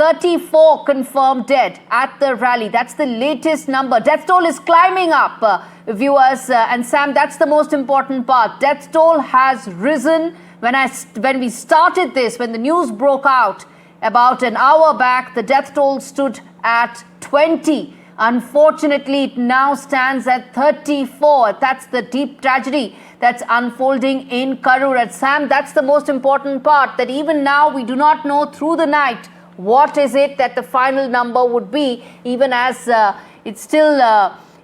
34 confirmed dead at the rally. That's the latest number. Death toll is climbing up, viewers. And Sam, that's the most important part. Death toll has risen. When we started this, when the news broke out about an hour back, the death toll stood at 20. Unfortunately, it now stands at 34. That's the deep tragedy that's unfolding in Karur. And Sam, that's the most important part, that even now we do not know through the night what is it that the final number would be, even as it's still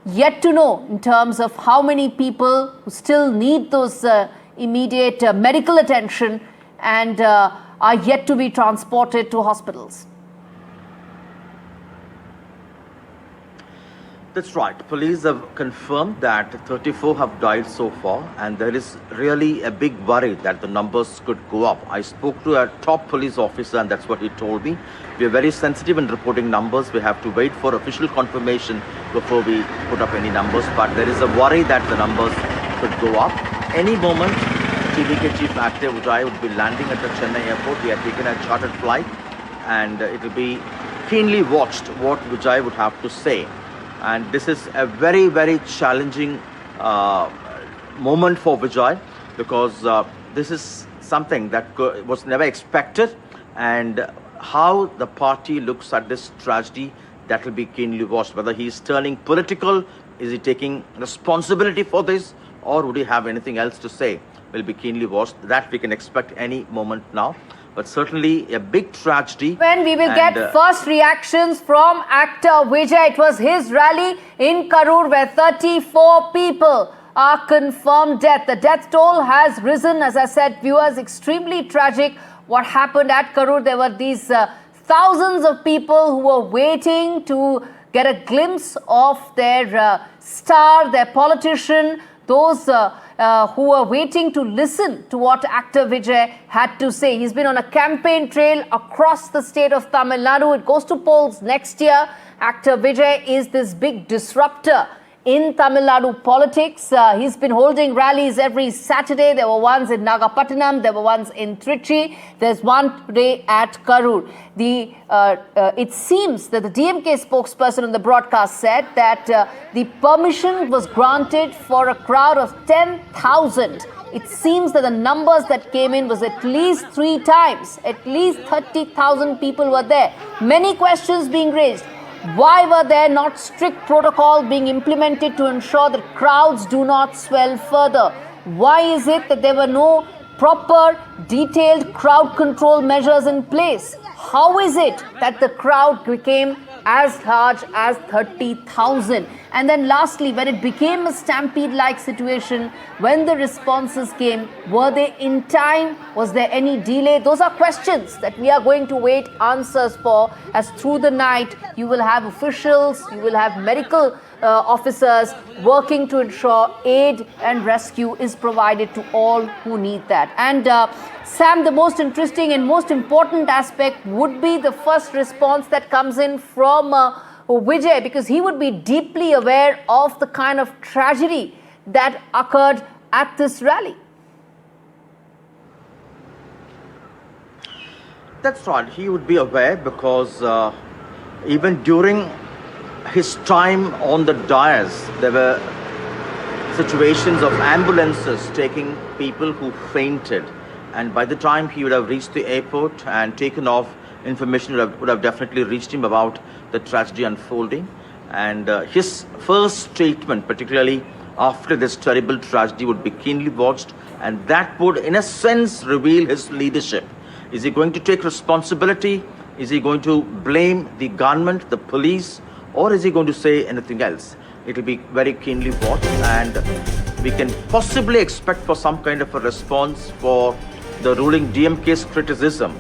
yet to know in terms of how many people who still need those immediate medical attention and are yet to be transported to hospitals. That's right. Police have confirmed that 34 have died so far, and there is really a big worry that the numbers could go up. I spoke to a top police officer, and that's what he told me. We are very sensitive in reporting numbers. We have to wait for official confirmation before we put up any numbers, but there is a worry that the numbers could go up. Any moment, TVK Chief Actor Vijay would be landing at the Chennai airport. He had taken a chartered flight, and it will be keenly watched what Vijay would have to say. And this is a very, very challenging moment for Vijay, because this is something that was never expected, and how the party looks at this tragedy, that will be keenly watched. Whether he is turning political, is he taking responsibility for this, or would he have anything else to say, will be keenly watched. That we can expect any moment now. But certainly a big tragedy. When we will get first reactions from actor Vijay. It was his rally in Karur where 34 people are confirmed dead. The death toll has risen, as I said, viewers, extremely tragic. What happened at Karur, there were these thousands of people who were waiting to get a glimpse of their star, their politician, those who were waiting to listen to what actor Vijay had to say. He's been on a campaign trail across the state of Tamil Nadu. It goes to polls next year. Actor Vijay is this big disruptor in Tamil Nadu politics. He's been holding rallies every Saturday. There were ones in Nagapattinam, there were ones in Trichy, there's one today at Karur. It seems that the DMK spokesperson on the broadcast said that the permission was granted for a crowd of 10,000. It seems that the numbers that came in was at least 3 times. At least 30,000 people were there. Many questions being raised. Why were there not strict protocol being implemented to ensure that crowds do not swell further? Why is it that there were no proper, detailed crowd control measures in place? How is it that the crowd became as large as 30,000? And then lastly, when it became a stampede-like situation, when the responses came, were they in time? Was there any delay? Those are questions that we are going to wait answers for, as through the night you will have officials, you will have medical officers working to ensure aid and rescue is provided to all who need that. And Sam, the most interesting and most important aspect would be the first response that comes in from Vijay, because he would be deeply aware of the kind of tragedy that occurred at this rally. That's right. He would be aware, because even during his time on the dais, there were situations of ambulances taking people who fainted. And by the time he would have reached the airport and taken off, information would have definitely reached him about the tragedy unfolding. And his first statement, particularly after this terrible tragedy, would be keenly watched. And that would, in a sense, reveal his leadership. Is he going to take responsibility? Is he going to blame the government, the police? Or is he going to say anything else? It will be very keenly watched, and we can possibly expect for some kind of a response for the ruling DMK's criticism